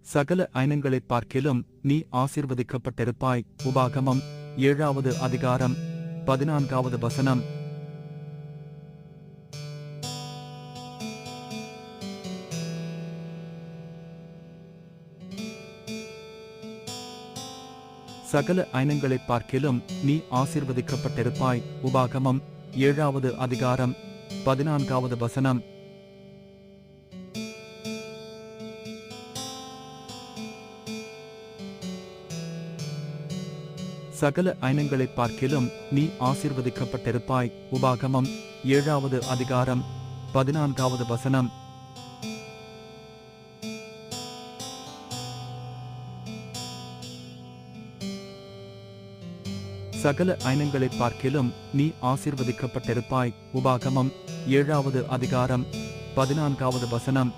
சகல ஐனங்களைப் பார்க்கிலும் நீ ஆசீர்வதிக்கப்பட்டிருப்பாய். உபாகமம் 7வது அதிகாரம் 14வது வசனம். சகல ஐனங்களைப் பார்க்கிலும் நீ ஆசீர்வதிக்கப்பட்டிருப்பாய். உபாகமம் 7வது அதிகாரம் 14வது வசனம். சகல ஐனங்களைப் பார்க்கிலும் நீ ஆசீர்வதிக்கப்பட்டிருப்பாய். உபாகமம் 7வது அதிகாரம் 14வது வசனம். சகல ஐனங்களைப் பார்க்கிலும் நீ ஆசீர்வதிக்கப்பட்டிருப்பாய். உபாகமம் 7வது அதிகாரம் 14வது வசனம்.